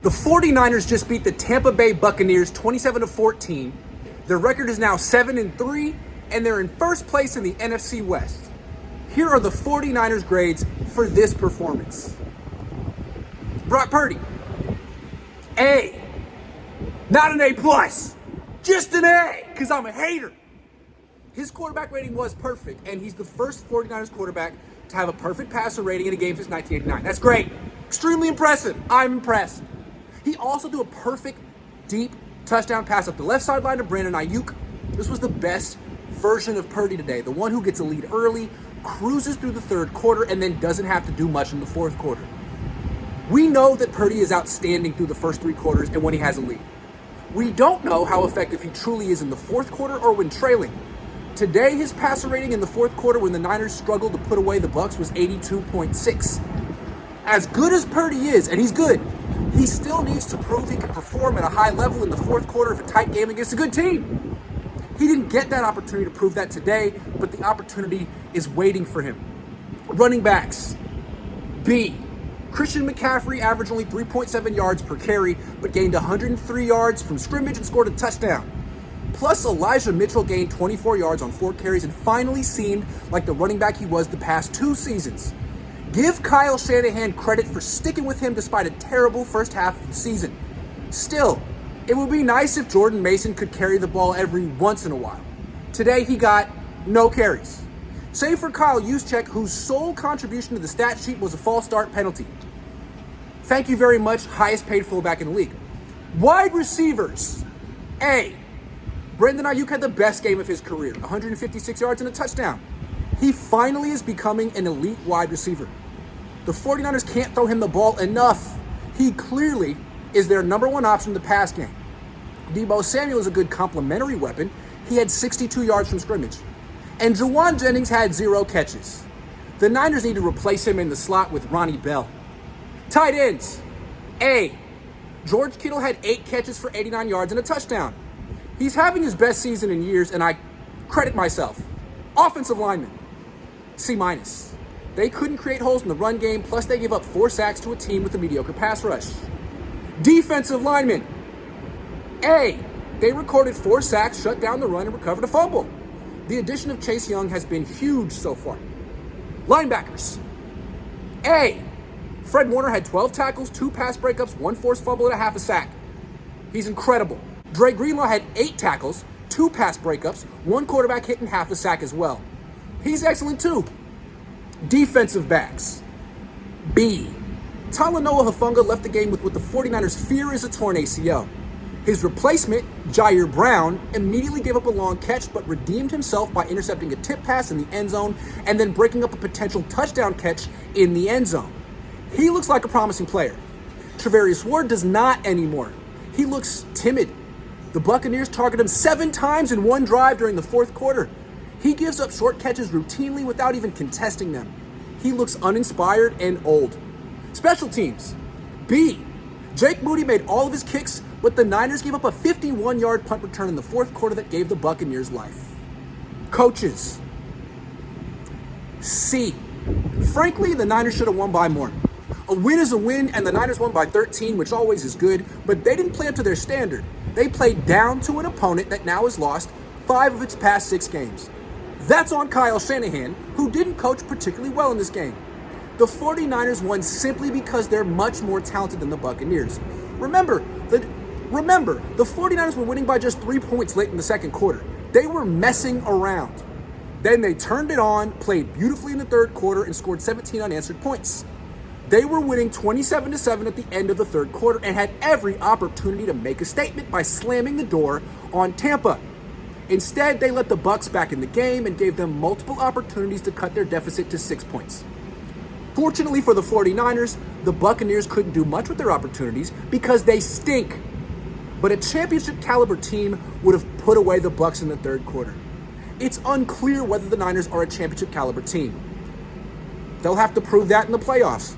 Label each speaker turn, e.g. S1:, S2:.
S1: The 49ers just beat the Tampa Bay Buccaneers 27-14. Their record is now 7-3, and they're in first place in the NFC West. Here are the 49ers grades for this performance. Brock Purdy, A. Not an A+, just an A, because I'm a hater. His quarterback rating was perfect, and he's the first 49ers quarterback to have a perfect passer rating in a game since 1989. That's great. Extremely impressive. I'm impressed. He also threw a perfect, deep touchdown pass up the left sideline to Brandon Ayuk. This was the best version of Purdy today, the one who gets a lead early, cruises through the third quarter, and then doesn't have to do much in the fourth quarter. We know that Purdy is outstanding through the first three quarters and when he has a lead. We don't know how effective he truly is in the fourth quarter or when trailing. Today, his passer rating in the fourth quarter when the Niners struggled to put away the Bucs was 82.6. As good as Purdy is, and he's good, he still needs to prove he can perform at a high level in the fourth quarter of a tight game against a good team. He didn't get that opportunity to prove that today, but the opportunity is waiting for him. Running backs. B. Christian McCaffrey averaged only 3.7 yards per carry, but gained 103 yards from scrimmage and scored a touchdown. Plus, Elijah Mitchell gained 24 yards on 4 carries and finally seemed like the running back he was the past 2 seasons. Give Kyle Shanahan credit for sticking with him despite a terrible first half of the season. Still, it would be nice if Jordan Mason could carry the ball every once in a while. Today, he got no carries. Save for Kyle Juszczyk, whose sole contribution to the stat sheet was a false start penalty. Thank you very much, highest paid fullback in the league. Wide receivers. A. Brandon Ayuk had the best game of his career, 156 yards and a touchdown. He finally is becoming an elite wide receiver. The 49ers can't throw him the ball enough. He clearly is their number one option in the pass game. Deebo Samuel is a good complementary weapon. He had 62 yards from scrimmage. And Juwan Jennings had 0 catches. The Niners need to replace him in the slot with Ronnie Bell. Tight ends. A. George Kittle had 8 catches for 89 yards and a touchdown. He's having his best season in years, and I credit myself. Offensive lineman. C-. They couldn't create holes in the run game, plus they gave up 4 sacks to a team with a mediocre pass rush. Defensive lineman. A. They recorded 4 sacks, shut down the run, and recovered a fumble. The addition of Chase Young has been huge so far. Linebackers. A. Fred Warner had 12 tackles, 2 pass breakups, 1 forced fumble, and a half a sack. He's incredible. Dre Greenlaw had 8 tackles, 2 pass breakups, 1 quarterback hit, and half a sack as well. He's excellent too. Defensive backs. B. Talanoa Hufanga left the game with what the 49ers fear is a torn ACL. His replacement, Jair Brown, immediately gave up a long catch but redeemed himself by intercepting a tip pass in the end zone and then breaking up a potential touchdown catch in the end zone. He looks like a promising player. Travarius Ward does not anymore. He looks timid. The Buccaneers target him 7 times in one drive during the fourth quarter. He gives up short catches routinely without even contesting them. He looks uninspired and old. Special teams. B. Jake Moody made all of his kicks, but the Niners gave up a 51-yard punt return in the fourth quarter that gave the Buccaneers life. Coaches. C. Frankly, the Niners should have won by more. A win is a win, and the Niners won by 13, which always is good, but they didn't play up to their standard. They played down to an opponent that now has lost 5 of its past 6 games. That's on Kyle Shanahan, who didn't coach particularly well in this game. The 49ers won simply because they're much more talented than the Buccaneers. Remember, the 49ers were winning by just 3 points late in the second quarter. They were messing around. Then they turned it on, played beautifully in the third quarter, and scored 17 unanswered points. They were winning 27-7 at the end of the third quarter and had every opportunity to make a statement by slamming the door on Tampa. Instead, they let the Bucs back in the game and gave them multiple opportunities to cut their deficit to 6 points. Fortunately for the 49ers, the Buccaneers couldn't do much with their opportunities because they stink. But a championship caliber team would have put away the Bucs in the third quarter. It's unclear whether the Niners are a championship caliber team. They'll have to prove that in the playoffs.